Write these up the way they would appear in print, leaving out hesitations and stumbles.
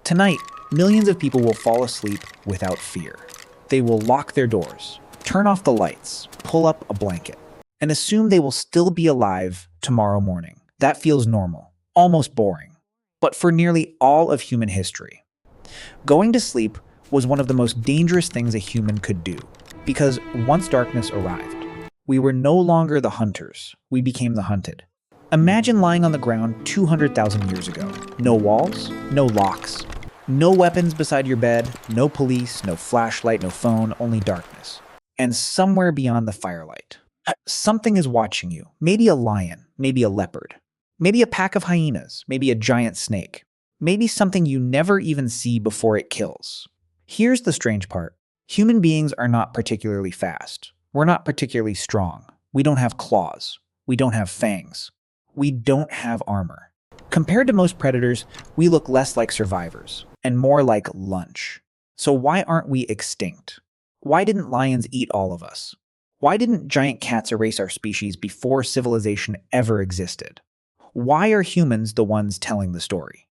Tonight, millions of people will fall asleep without fear. They will lock their doors, turn off the lights, pull up a blanket, and assume they will still be alive tomorrow morning. That feels normal, almost boring. But for nearly all of human history, going to sleep was one of the most dangerous things a human could do, because once darkness arrived, we were no longer the hunters, we became the hunted. Imagine lying on the ground 200,000 years ago. No walls, no locks, no weapons beside your bed, no police, no flashlight, no phone, only darkness. And somewhere beyond the firelight, something is watching you. Maybe a lion, maybe a leopard, maybe a pack of hyenas, maybe a giant snake, maybe something you never even see before it kills. Here's the strange part. Human beings are not particularly fast. We're not particularly strong. We don't have claws. We don't have fangs. We don't have armor. Compared to most predators, we look less like survivors and more like lunch. So why aren't we extinct? Why didn't lions eat all of us? Why didn't giant cats erase our species before civilization ever existed? Why are humans the ones telling the story?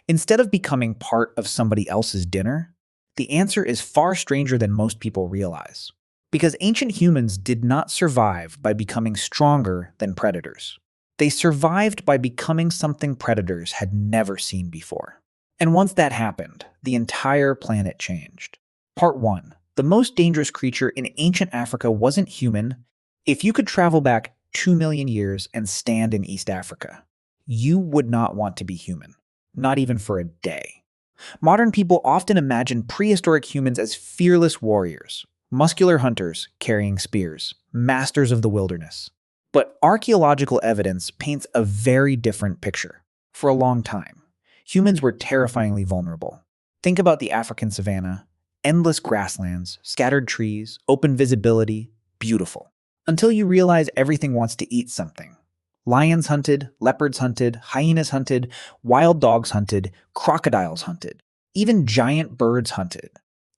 Instead of becoming part of somebody else's dinner, the answer is far stranger than most people realize. Because ancient humans did not survive by becoming stronger than predators. They survived by becoming something predators had never seen before. And once that happened, the entire planet changed. Part 1. The most dangerous creature in ancient Africa wasn't human. If you could travel back 2 million years and stand in East Africa, you would not want to be human. Not even for a day. Modern people often imagine prehistoric humans as fearless warriors, muscular hunters carrying spears, masters of the wilderness. But archaeological evidence paints a very different picture. For a long time, humans were terrifyingly vulnerable. Think about the African savanna, endless grasslands, scattered trees, open visibility, beautiful. Until you realize everything wants to eat something. Lions hunted, leopards hunted, hyenas hunted, wild dogs hunted, crocodiles hunted, even giant birds hunted.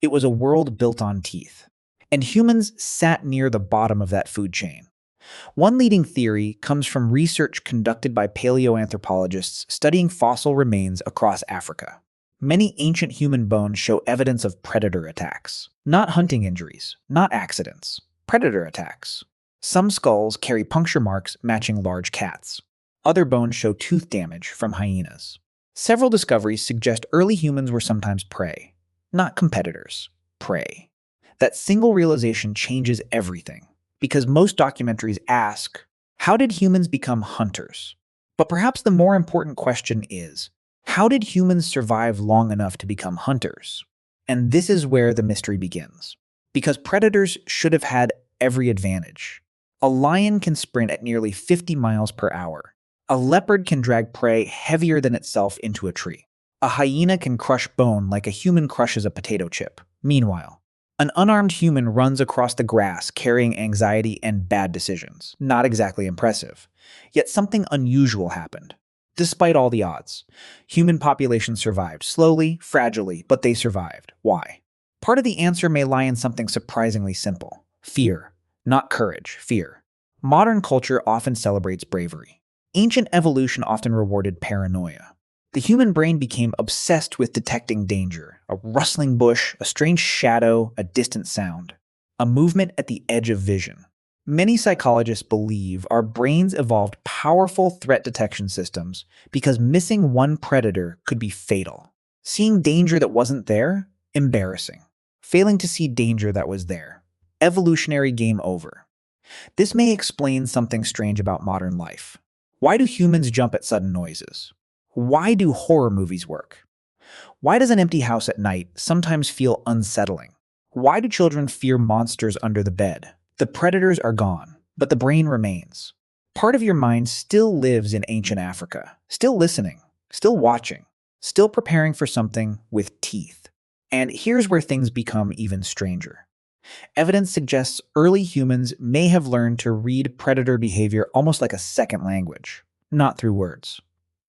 It was a world built on teeth. And humans sat near the bottom of that food chain. One leading theory comes from research conducted by paleoanthropologists studying fossil remains across Africa. Many ancient human bones show evidence of predator attacks. Not hunting injuries, not accidents. Predator attacks. Some skulls carry puncture marks matching large cats. Other bones show tooth damage from hyenas. Several discoveries suggest early humans were sometimes prey. Not competitors. Prey. That single realization changes everything. Because most documentaries ask, how did humans become hunters? But perhaps the more important question is, how did humans survive long enough to become hunters? And this is where the mystery begins. Because predators should have had every advantage. A lion can sprint at nearly 50 miles per hour. A leopard can drag prey heavier than itself into a tree. A hyena can crush bone like a human crushes a potato chip. Meanwhile, an unarmed human runs across the grass carrying anxiety and bad decisions. Not exactly impressive. Yet something unusual happened. Despite all the odds, human populations survived slowly, fragilely, but they survived. Why? Part of the answer may lie in something surprisingly simple. Fear. Not courage, fear. Modern culture often celebrates bravery. Ancient evolution often rewarded paranoia. The human brain became obsessed with detecting danger, a rustling bush, a strange shadow, a distant sound, a movement at the edge of vision. Many psychologists believe our brains evolved powerful threat detection systems because missing one predator could be fatal. Seeing danger that wasn't there? Embarrassing. Failing to see danger that was there. Evolutionary game over. This may explain something strange about modern life. Why do humans jump at sudden noises? Why do horror movies work? Why does an empty house at night sometimes feel unsettling? Why do children fear monsters under the bed? The predators are gone, but the brain remains. Part of your mind still lives in ancient Africa, still listening, still watching, still preparing for something with teeth. And here's where things become even stranger. Evidence suggests early humans may have learned to read predator behavior almost like a second language, not through words.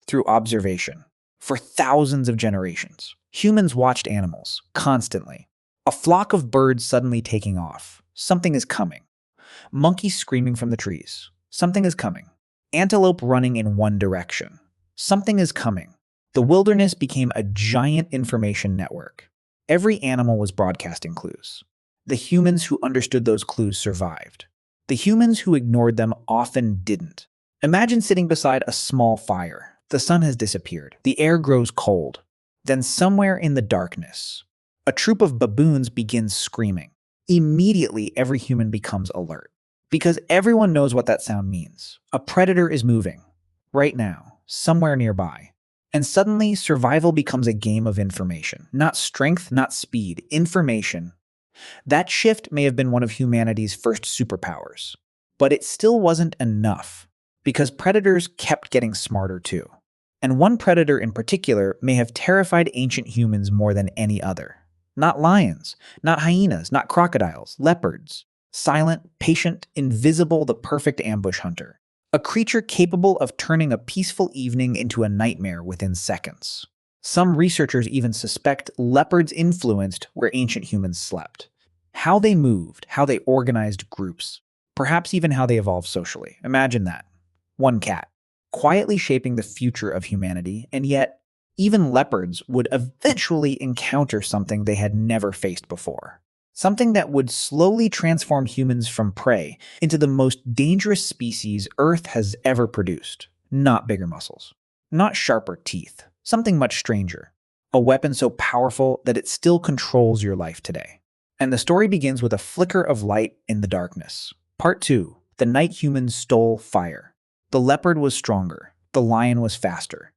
Through observation. For thousands of generations, humans watched animals, constantly. A flock of birds suddenly taking off. Something is coming. Monkeys screaming from the trees. Something is coming. Antelope running in one direction. Something is coming. The wilderness became a giant information network. Every animal was broadcasting clues. The humans who understood those clues survived. The humans who ignored them often didn't. Imagine sitting beside a small fire. The sun has disappeared. The air grows cold. Then somewhere in the darkness, a troop of baboons begins screaming. Immediately, every human becomes alert. Because everyone knows what that sound means. A predator is moving. Right now, somewhere nearby. And suddenly, survival becomes a game of information. Not strength, not speed. Information. That shift may have been one of humanity's first superpowers. But it still wasn't enough. Because predators kept getting smarter too. And one predator in particular may have terrified ancient humans more than any other. Not lions, not hyenas, not crocodiles, leopards. Silent, patient, invisible, the perfect ambush hunter. A creature capable of turning a peaceful evening into a nightmare within seconds. Some researchers even suspect leopards influenced where ancient humans slept. How they moved, how they organized groups, perhaps even how they evolved socially. Imagine that. One cat, quietly shaping the future of humanity, and yet even leopards would eventually encounter something they had never faced before. Something that would slowly transform humans from prey into the most dangerous species Earth has ever produced. Not bigger muscles, not sharper teeth, something much stranger. A weapon so powerful that it still controls your life today. And the story begins with a flicker of light in the darkness. Part 2. The night humans stole fire. The leopard was stronger. The lion was faster.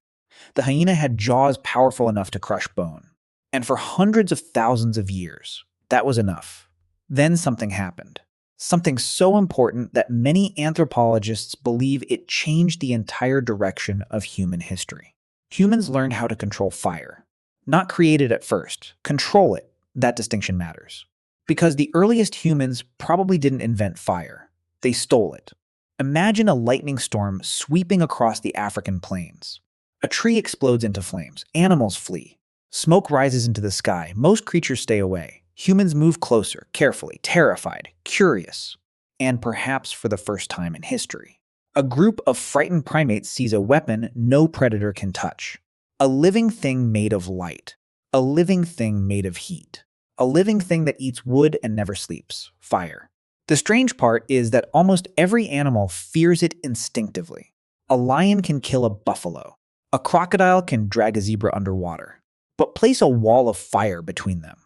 The hyena had jaws powerful enough to crush bone. And for hundreds of thousands of years, that was enough. Then something happened. Something so important that many anthropologists believe it changed the entire direction of human history. Humans learned how to control fire. Not create it at first. Control it. That distinction matters. Because the earliest humans probably didn't invent fire. They stole it. Imagine a lightning storm sweeping across the African plains. A tree explodes into flames. Animals flee. Smoke rises into the sky. Most creatures stay away. Humans move closer, carefully, terrified, curious. And perhaps for the first time in history, a group of frightened primates sees a weapon no predator can touch. A living thing made of light. A living thing made of heat. A living thing that eats wood and never sleeps. Fire. The strange part is that almost every animal fears it instinctively. A lion can kill a buffalo. A crocodile can drag a zebra underwater. But place a wall of fire between them,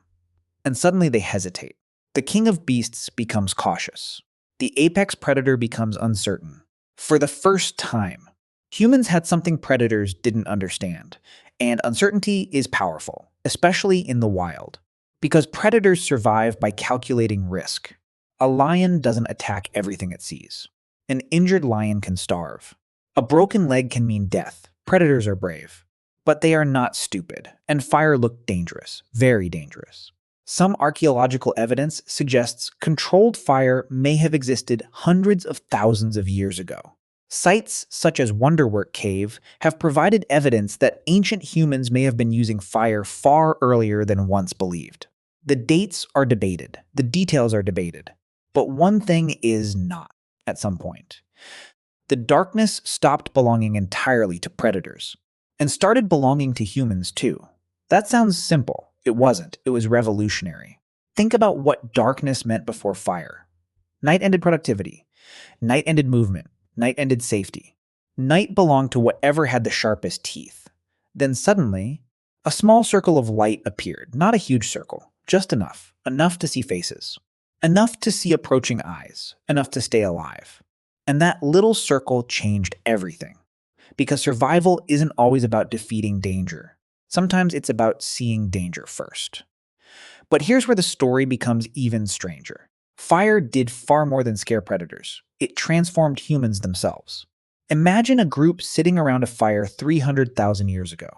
and suddenly they hesitate. The king of beasts becomes cautious. The apex predator becomes uncertain. For the first time, humans had something predators didn't understand, and uncertainty is powerful, especially in the wild, because predators survive by calculating risk. A lion doesn't attack everything it sees. An injured lion can starve. A broken leg can mean death. Predators are brave. But they are not stupid, and fire looked dangerous, very dangerous. Some archaeological evidence suggests controlled fire may have existed hundreds of thousands of years ago. Sites such as Wonderwork Cave have provided evidence that ancient humans may have been using fire far earlier than once believed. The dates are debated, the details are debated, but one thing is not at some point. The darkness stopped belonging entirely to predators and started belonging to humans too. That sounds simple. It wasn't. It was revolutionary. Think about what darkness meant before fire. Night ended productivity. Night ended movement. Night ended safety. Night belonged to whatever had the sharpest teeth. Then suddenly, a small circle of light appeared. Not a huge circle, just enough. Enough to see faces. Enough to see approaching eyes. Enough to stay alive. And that little circle changed everything. Because survival isn't always about defeating danger. Sometimes it's about seeing danger first. But here's where the story becomes even stranger. Fire did far more than scare predators. It transformed humans themselves. Imagine a group sitting around a fire 300,000 years ago.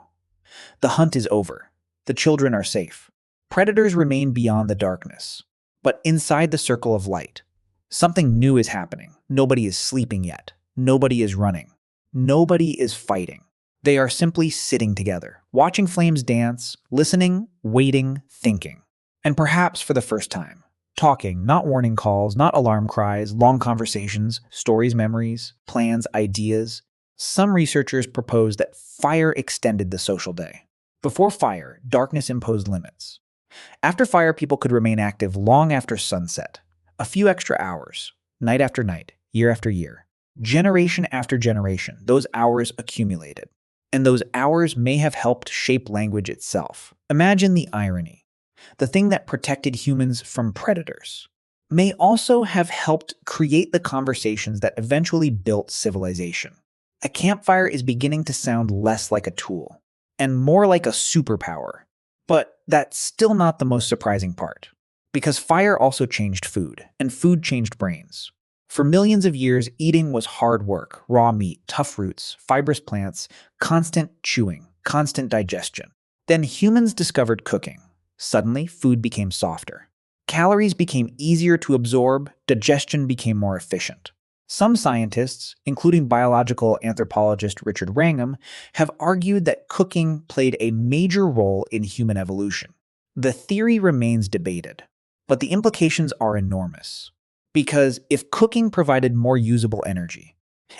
The hunt is over. The children are safe. Predators remain beyond the darkness. But inside the circle of light, something new is happening. Nobody is sleeping yet. Nobody is running. Nobody is fighting. They are simply sitting together, watching flames dance, listening, waiting, thinking. And perhaps for the first time, talking, not warning calls, not alarm cries, long conversations, stories, memories, plans, ideas. Some researchers propose that fire extended the social day. Before fire, darkness imposed limits. After fire, people could remain active long after sunset, a few extra hours, night after night, year after year. Generation after generation, those hours accumulated. And those hours may have helped shape language itself. Imagine the irony. The thing that protected humans from predators may also have helped create the conversations that eventually built civilization. A campfire is beginning to sound less like a tool and more like a superpower. But that's still not the most surprising part, because fire also changed food, and food changed brains. For millions of years, eating was hard work, raw meat, tough roots, fibrous plants, constant chewing, constant digestion. Then humans discovered cooking. Suddenly, food became softer. Calories became easier to absorb, digestion became more efficient. Some scientists, including biological anthropologist Richard Wrangham, have argued that cooking played a major role in human evolution. The theory remains debated, but the implications are enormous. Because if cooking provided more usable energy,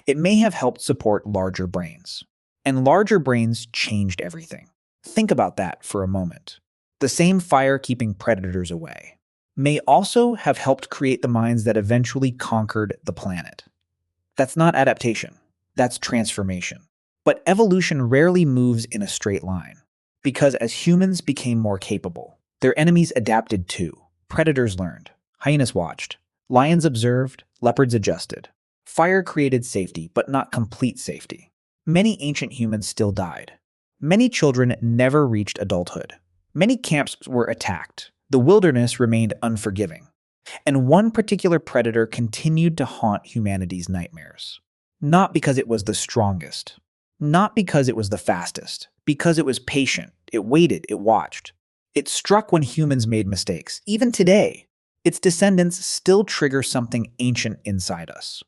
it may have helped support larger brains. And larger brains changed everything. Think about that for a moment. The same fire keeping predators away may also have helped create the minds that eventually conquered the planet. That's not adaptation, that's transformation. But evolution rarely moves in a straight line, because as humans became more capable, their enemies adapted too. Predators learned, hyenas watched, lions observed, leopards adjusted. Fire created safety, but not complete safety. Many ancient humans still died. Many children never reached adulthood. Many camps were attacked. The wilderness remained unforgiving. And one particular predator continued to haunt humanity's nightmares. Not because it was the strongest. Not because it was the fastest. Because it was patient. It waited. It watched. It struck when humans made mistakes. Even today, its descendants still trigger something ancient inside us.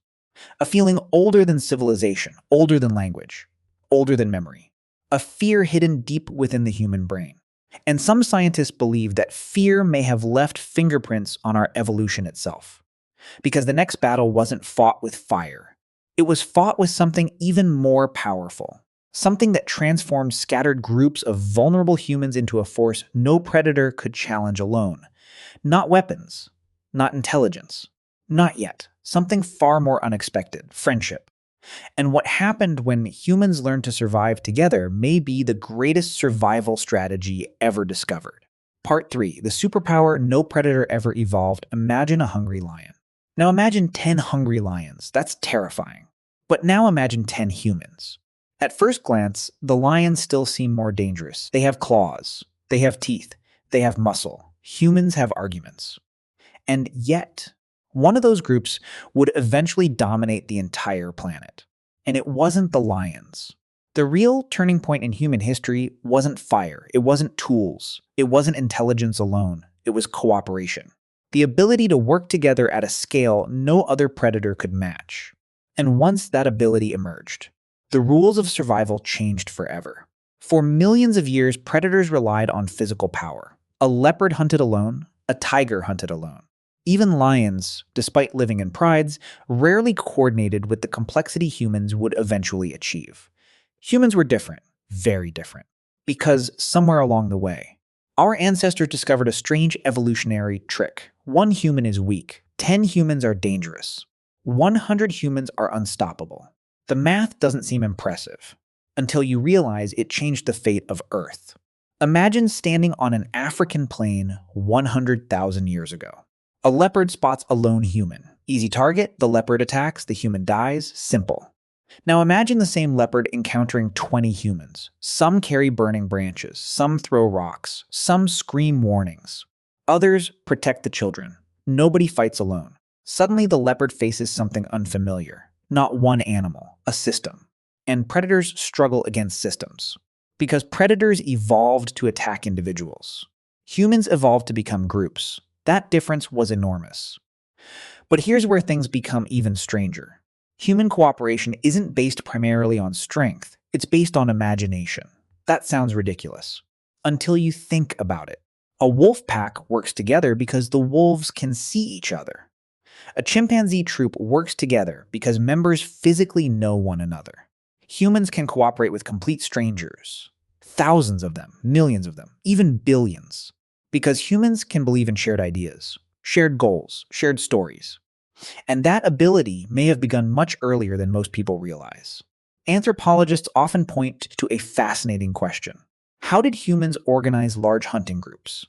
A feeling older than civilization, older than language, older than memory. A fear hidden deep within the human brain. And some scientists believe that fear may have left fingerprints on our evolution itself. Because the next battle wasn't fought with fire. It was fought with something even more powerful. Something that transformed scattered groups of vulnerable humans into a force no predator could challenge alone. Not weapons. Not intelligence. Not yet. Something far more unexpected. Friendship. And what happened when humans learned to survive together may be the greatest survival strategy ever discovered. Part 3. The superpower no predator ever evolved. Imagine a hungry lion. Now imagine 10 hungry lions. That's terrifying. But now imagine 10 humans. At first glance, the lions still seem more dangerous. They have claws. They have teeth. They have muscle. Humans have arguments. And yet, one of those groups would eventually dominate the entire planet. And it wasn't the lions. The real turning point in human history wasn't fire. It wasn't tools. It wasn't intelligence alone. It was cooperation. The ability to work together at a scale no other predator could match. And once that ability emerged, the rules of survival changed forever. For millions of years, predators relied on physical power. A leopard hunted alone. A tiger hunted alone. Even lions, despite living in prides, rarely coordinated with the complexity humans would eventually achieve. Humans were different, very different, because somewhere along the way, our ancestors discovered a strange evolutionary trick. 1 human is weak, 10 humans are dangerous, 100 humans are unstoppable. The math doesn't seem impressive until you realize it changed the fate of Earth. Imagine standing on an African plain 100,000 years ago. A leopard spots a lone human. Easy target, the leopard attacks, the human dies. Simple. Now imagine the same leopard encountering 20 humans. Some carry burning branches, some throw rocks, some scream warnings. Others protect the children. Nobody fights alone. Suddenly the leopard faces something unfamiliar. Not one animal, a system. And predators struggle against systems. Because predators evolved to attack individuals. Humans evolved to become groups. That difference was enormous. But here's where things become even stranger. Human cooperation isn't based primarily on strength, it's based on imagination. That sounds ridiculous. Until you think about it. A wolf pack works together because the wolves can see each other. A chimpanzee troop works together because members physically know one another. Humans can cooperate with complete strangers, thousands of them, millions of them, even billions, because humans can believe in shared ideas, shared goals, shared stories. And that ability may have begun much earlier than most people realize. Anthropologists often point to a fascinating question. How did humans organize large hunting groups?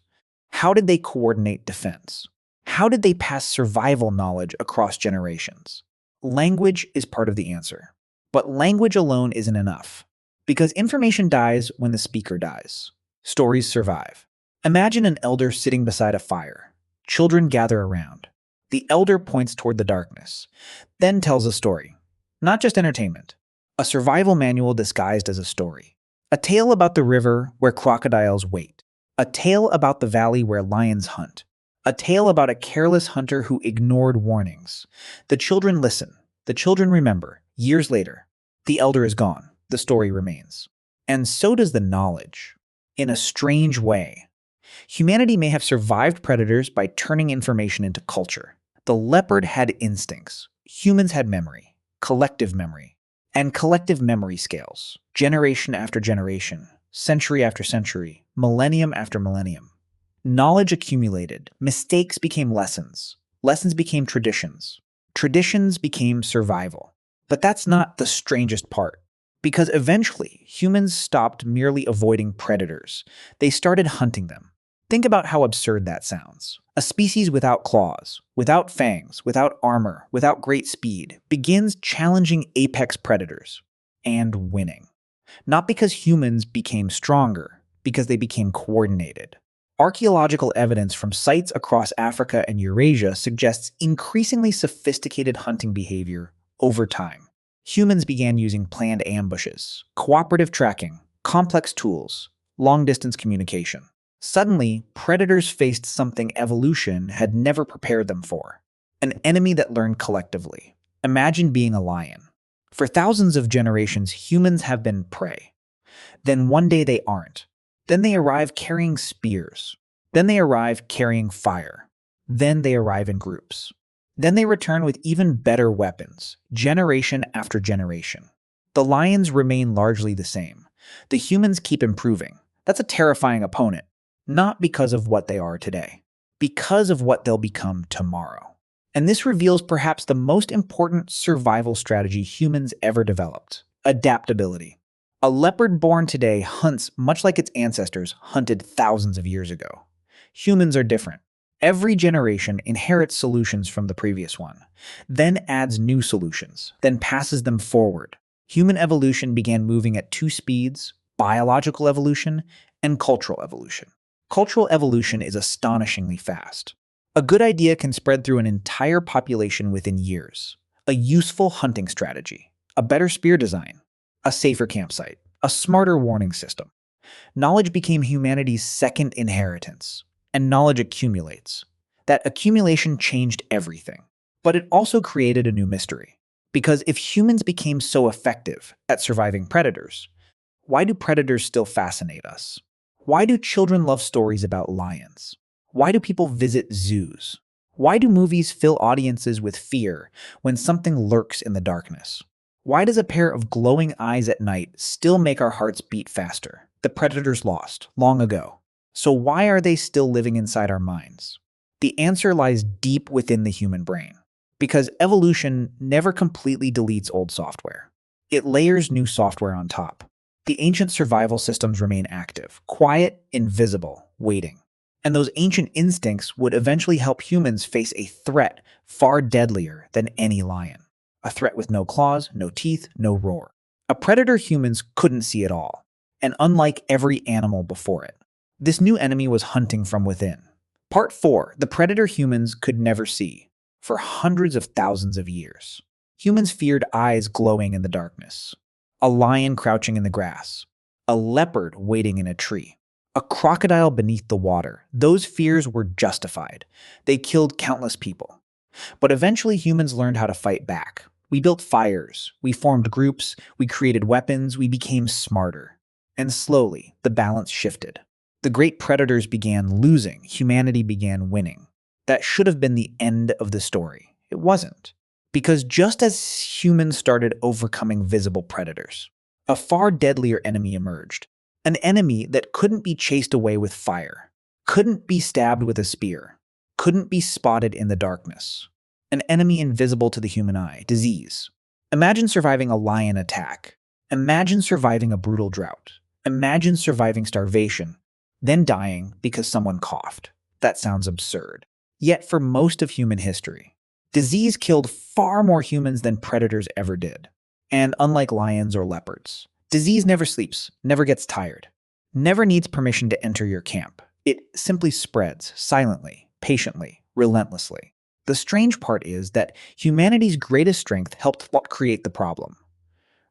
How did they coordinate defense? How did they pass survival knowledge across generations? Language is part of the answer. But language alone isn't enough, because information dies when the speaker dies. Stories survive. Imagine an elder sitting beside a fire. Children gather around. The elder points toward the darkness, then tells a story. Not just entertainment. A survival manual disguised as a story. A tale about the river where crocodiles wait. A tale about the valley where lions hunt. A tale about a careless hunter who ignored warnings. The children listen. The children remember. Years later, the elder is gone. The story remains. And so does the knowledge. In a strange way, humanity may have survived predators by turning information into culture. The leopard had instincts. Humans had memory, and collective memory scales, generation after generation, century after century, millennium after millennium. Knowledge accumulated, mistakes became lessons, lessons became traditions, traditions became survival. But that's not the strangest part, because eventually humans stopped merely avoiding predators. They started hunting them. Think about how absurd that sounds. A species without claws, without fangs, without armor, without great speed, begins challenging apex predators and winning. Not because humans became stronger, because they became coordinated. Archaeological evidence from sites across Africa and Eurasia suggests increasingly sophisticated hunting behavior over time. Humans began using planned ambushes, cooperative tracking, complex tools, long-distance communication. Suddenly, predators faced something evolution had never prepared them for. An enemy that learned collectively. Imagine being a lion. For thousands of generations, humans have been prey. Then one day they aren't. Then they arrive carrying spears. Then they arrive carrying fire. Then they arrive in groups. Then they return with even better weapons, generation after generation. The lions remain largely the same. The humans keep improving. That's a terrifying opponent. Not because of what they are today, because of what they'll become tomorrow. And this reveals perhaps the most important survival strategy humans ever developed: adaptability. A leopard born today hunts much like its ancestors hunted thousands of years ago. Humans are different. Every generation inherits solutions from the previous one, then adds new solutions, then passes them forward. Human evolution began moving at two speeds: biological evolution and cultural evolution. Cultural evolution is astonishingly fast. A good idea can spread through an entire population within years. A useful hunting strategy, a better spear design, a safer campsite, a smarter warning system. Knowledge became humanity's second inheritance, and knowledge accumulates. That accumulation changed everything. But it also created a new mystery. Because if humans became so effective at surviving predators, why do predators still fascinate us? Why do children love stories about lions? Why do people visit zoos? Why do movies fill audiences with fear when something lurks in the darkness? Why does a pair of glowing eyes at night still make our hearts beat faster? The predators lost, long ago. So why are they still living inside our minds? The answer lies deep within the human brain. Because evolution never completely deletes old software. It layers new software on top. The ancient survival systems remain active, quiet, invisible, waiting. And those ancient instincts would eventually help humans face a threat far deadlier than any lion. A threat with no claws, no teeth, no roar. A predator humans couldn't see at all, and unlike every animal before it. This new enemy was hunting from within. Part 4. The predator humans could never see. For hundreds of thousands of years, humans feared eyes glowing in the darkness. A lion crouching in the grass, a leopard waiting in a tree, a crocodile beneath the water. Those fears were justified. They killed countless people. But eventually humans learned how to fight back. We built fires, we formed groups, we created weapons, we became smarter. And slowly, the balance shifted. The great predators began losing, humanity began winning. That should have been the end of the story. It wasn't. Because just as humans started overcoming visible predators, A far deadlier enemy emerged. An enemy that couldn't be chased away with fire, couldn't be stabbed with a spear, couldn't be spotted in the darkness. An enemy invisible to the human eye, disease. Imagine surviving a lion attack. Imagine surviving a brutal drought. Imagine surviving starvation, then dying because someone coughed. That sounds absurd. Yet for most of human history, disease killed far more humans than predators ever did. And unlike lions or leopards, disease never sleeps, never gets tired, never needs permission to enter your camp. It simply spreads silently, patiently, relentlessly. The strange part is that humanity's greatest strength helped create the problem.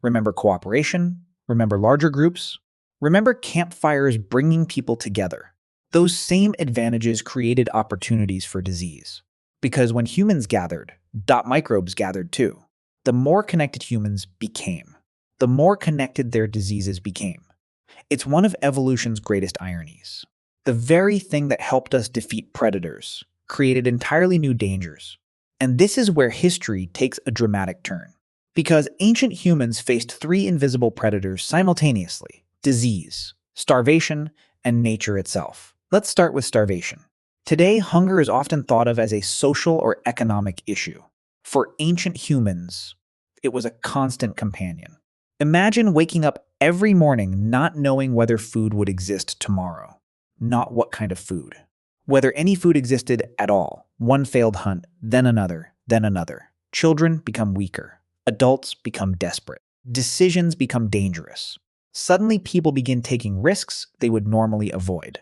Remember cooperation? Remember larger groups? Remember campfires bringing people together? Those same advantages created opportunities for disease. Because when humans gathered, microbes gathered too. The more connected humans became, the more connected their diseases became. It's one of evolution's greatest ironies. The very thing that helped us defeat predators created entirely new dangers. And this is where history takes a dramatic turn. Because ancient humans faced three invisible predators simultaneously: disease, starvation, and nature itself. Let's start with starvation. Today, hunger is often thought of as a social or economic issue. For ancient humans, it was a constant companion. Imagine waking up every morning not knowing whether food would exist tomorrow. Not what kind of food. Whether any food existed at all. One failed hunt, then another, then another. Children become weaker. Adults become desperate. Decisions become dangerous. Suddenly, people begin taking risks they would normally avoid.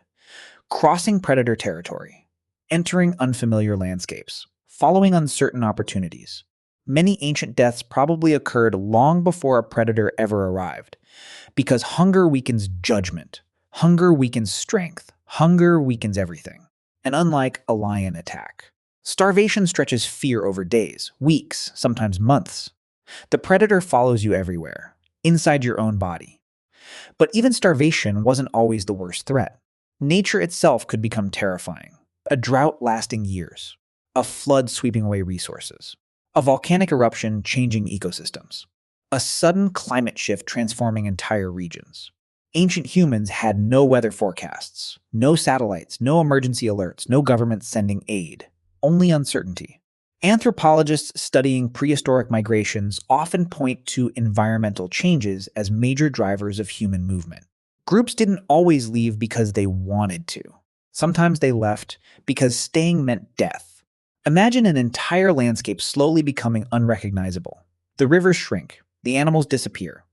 Crossing predator territory. Entering unfamiliar landscapes. Following uncertain opportunities. Many ancient deaths probably occurred long before a predator ever arrived, because hunger weakens judgment, hunger weakens strength, hunger weakens everything. And unlike a lion attack, starvation stretches fear over days, weeks, sometimes months. The predator follows you everywhere, inside your own body. But even starvation wasn't always the worst threat. Nature itself could become terrifying. A drought lasting years, a flood sweeping away resources, a volcanic eruption changing ecosystems, a sudden climate shift transforming entire regions. Ancient humans had no weather forecasts, no satellites, no emergency alerts, no government sending aid, only uncertainty. Anthropologists studying prehistoric migrations often point to environmental changes as major drivers of human movement. Groups didn't always leave because they wanted to. Sometimes they left because staying meant death. Imagine an entire landscape slowly becoming unrecognizable. The rivers shrink, the animals disappear,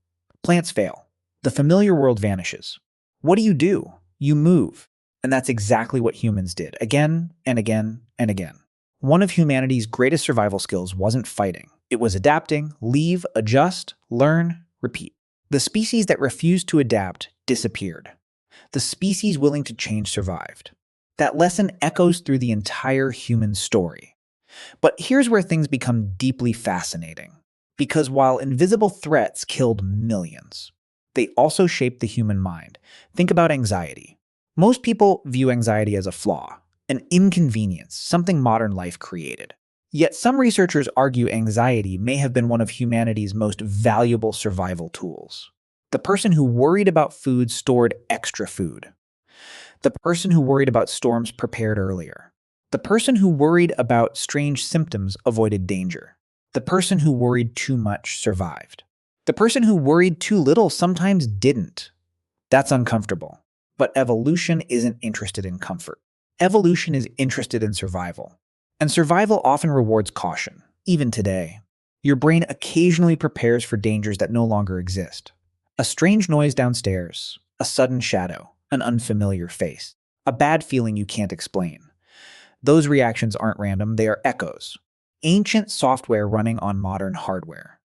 plants fail, the familiar world vanishes. What do? You move. And that's exactly what humans did, again and again and again. One of humanity's greatest survival skills wasn't fighting. It was adapting, leave, adjust, learn, repeat. The species that refused to adapt disappeared. The species willing to change survived. That lesson echoes through the entire human story. But here's where things become deeply fascinating. Because while invisible threats killed millions, they also shaped the human mind. Think about anxiety. Most people view anxiety as a flaw, an inconvenience, something modern life created. Yet some researchers argue anxiety may have been one of humanity's most valuable survival tools. The person who worried about food stored extra food. The person who worried about storms prepared earlier. The person who worried about strange symptoms avoided danger. The person who worried too much survived. The person who worried too little sometimes didn't. That's uncomfortable. But evolution isn't interested in comfort. Evolution is interested in survival. And survival often rewards caution, even today. Your brain occasionally prepares for dangers that no longer exist. A strange noise downstairs, a sudden shadow, an unfamiliar face, a bad feeling you can't explain. Those reactions aren't random, they are echoes. Ancient software running on modern hardware.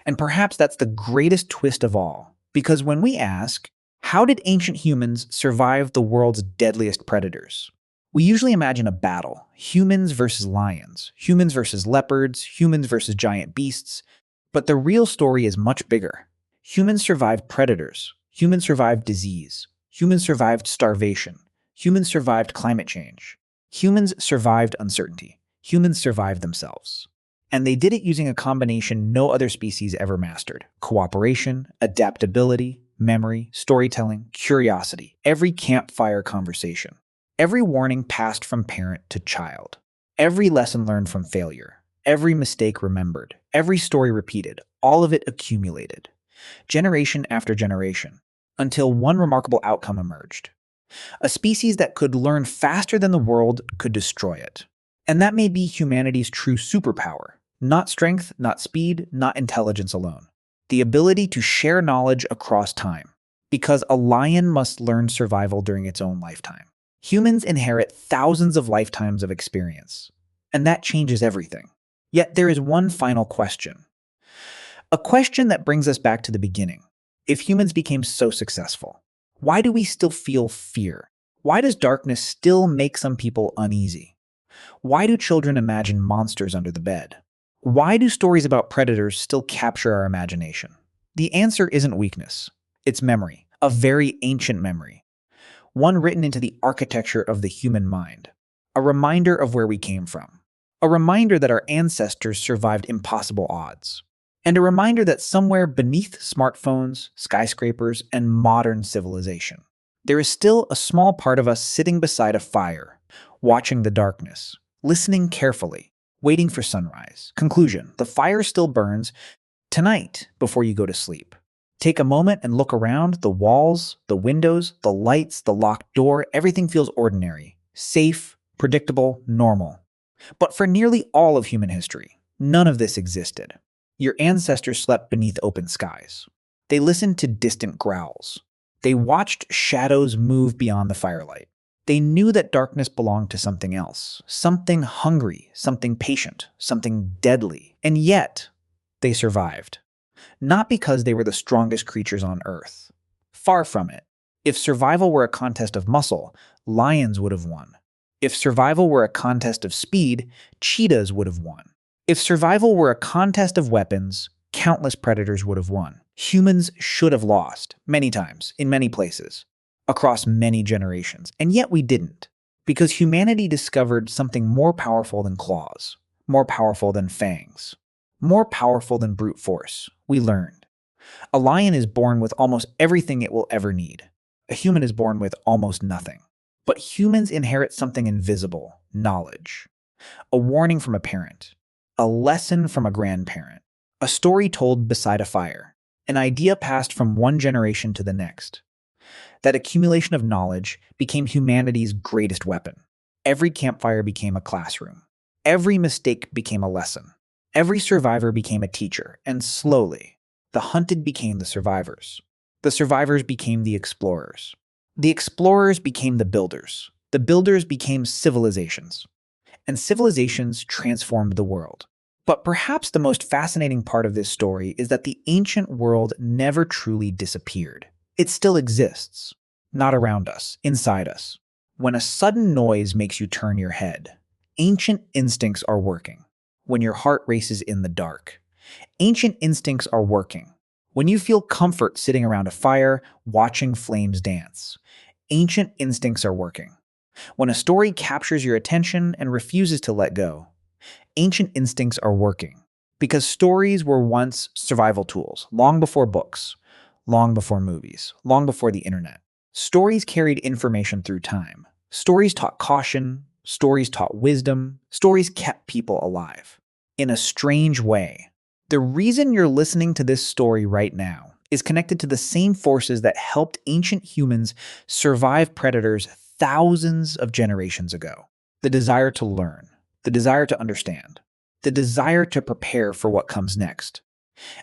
And perhaps that's the greatest twist of all, because when we ask, how did ancient humans survive the world's deadliest predators? We usually imagine a battle, humans versus lions, humans versus leopards, humans versus giant beasts, but the real story is much bigger. Humans survived predators, humans survived disease, humans survived starvation, humans survived climate change, humans survived uncertainty, humans survived themselves. And they did it using a combination no other species ever mastered: cooperation, adaptability, memory, storytelling, curiosity, every campfire conversation, every warning passed from parent to child, every lesson learned from failure, every mistake remembered, every story repeated, all of it accumulated, generation after generation, until one remarkable outcome emerged: a species that could learn faster than the world could destroy it. And that may be humanity's true superpower. Not strength, not speed, not intelligence alone. The ability to share knowledge across time. Because a lion must learn survival during its own lifetime. Humans inherit thousands of lifetimes of experience. And that changes everything. Yet there is one final question. A question that brings us back to the beginning. If humans became so successful, why do we still feel fear? Why does darkness still make some people uneasy? Why do children imagine monsters under the bed? Why do stories about predators still capture our imagination? The answer isn't weakness. It's memory, a very ancient memory, one written into the architecture of the human mind, a reminder of where we came from, a reminder that our ancestors survived impossible odds, and a reminder that somewhere beneath smartphones, skyscrapers, and modern civilization, there is still a small part of us sitting beside a fire, watching the darkness, listening carefully, waiting for sunrise. Conclusion: the fire still burns tonight before you go to sleep. Take a moment and look around. The walls, the windows, the lights, the locked door, everything feels ordinary, safe, predictable, normal. But for nearly all of human history, none of this existed. Your ancestors slept beneath open skies. They listened to distant growls. They watched shadows move beyond the firelight. They knew that darkness belonged to something else, something hungry, something patient, something deadly. And yet, they survived. Not because they were the strongest creatures on Earth. Far from it. If survival were a contest of muscle, lions would have won. If survival were a contest of speed, cheetahs would have won. If survival were a contest of weapons, countless predators would have won. Humans should have lost, many times, in many places, across many generations. And yet we didn't. Because humanity discovered something more powerful than claws, more powerful than fangs, more powerful than brute force. We learned. A lion is born with almost everything it will ever need. A human is born with almost nothing. But humans inherit something invisible: knowledge. A warning from a parent. A lesson from a grandparent. A story told beside a fire. An idea passed from one generation to the next. That accumulation of knowledge became humanity's greatest weapon. Every campfire became a classroom. Every mistake became a lesson. Every survivor became a teacher, and slowly, the hunted became the survivors. The survivors became the explorers. The explorers became the builders. The builders became civilizations. And civilizations transformed the world. But perhaps the most fascinating part of this story is that the ancient world never truly disappeared. It still exists. Not around us, inside us. When a sudden noise makes you turn your head, ancient instincts are working. When your heart races in the dark, ancient instincts are working. When you feel comfort sitting around a fire, watching flames dance, ancient instincts are working. When a story captures your attention and refuses to let go, ancient instincts are working. Because stories were once survival tools, long before books, long before movies, long before the internet. Stories carried information through time. Stories taught caution. Stories taught wisdom. Stories kept people alive. In a strange way, the reason you're listening to this story right now is connected to the same forces that helped ancient humans survive predators thousands of generations ago. The desire to learn, the desire to understand, the desire to prepare for what comes next.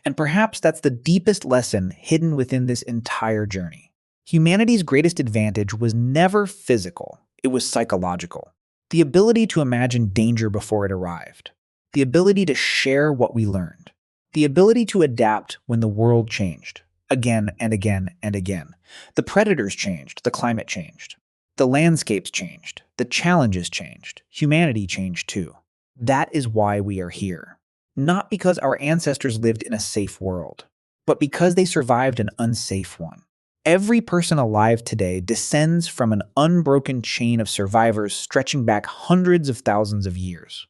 And perhaps that's the deepest lesson hidden within this entire journey. Humanity's greatest advantage was never physical, it was psychological. The ability to imagine danger before it arrived. The ability to share what we learned. The ability to adapt when the world changed. Again and again and again. The predators changed, the climate changed. The landscapes changed, the challenges changed. Humanity changed too. That is why we are here. Not because our ancestors lived in a safe world, but because they survived an unsafe one. Every person alive today descends from an unbroken chain of survivors stretching back hundreds of thousands of years.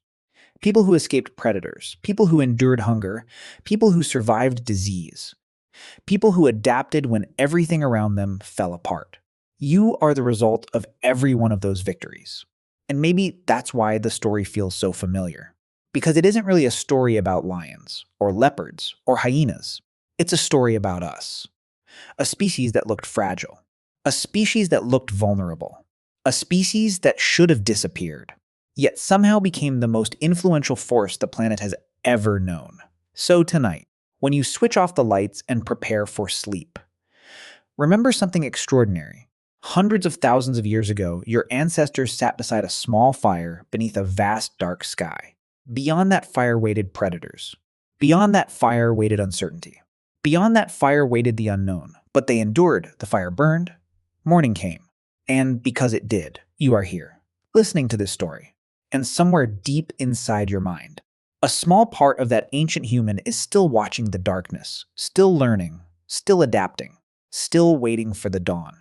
People who escaped predators, people who endured hunger, people who survived disease, people who adapted when everything around them fell apart. You are the result of every one of those victories. And maybe that's why the story feels so familiar. Because it isn't really a story about lions, or leopards, or hyenas. It's a story about us. A species that looked fragile. A species that looked vulnerable. A species that should have disappeared, yet somehow became the most influential force the planet has ever known. So tonight, when you switch off the lights and prepare for sleep, remember something extraordinary. Hundreds of thousands of years ago, your ancestors sat beside a small fire beneath a vast dark sky. Beyond that fire waited predators. Beyond that fire waited uncertainty. Beyond that fire waited the unknown. But they endured. The fire burned. Morning came. And because it did, you are here, listening to this story. And somewhere deep inside your mind, a small part of that ancient human is still watching the darkness, still learning, still adapting, still waiting for the dawn.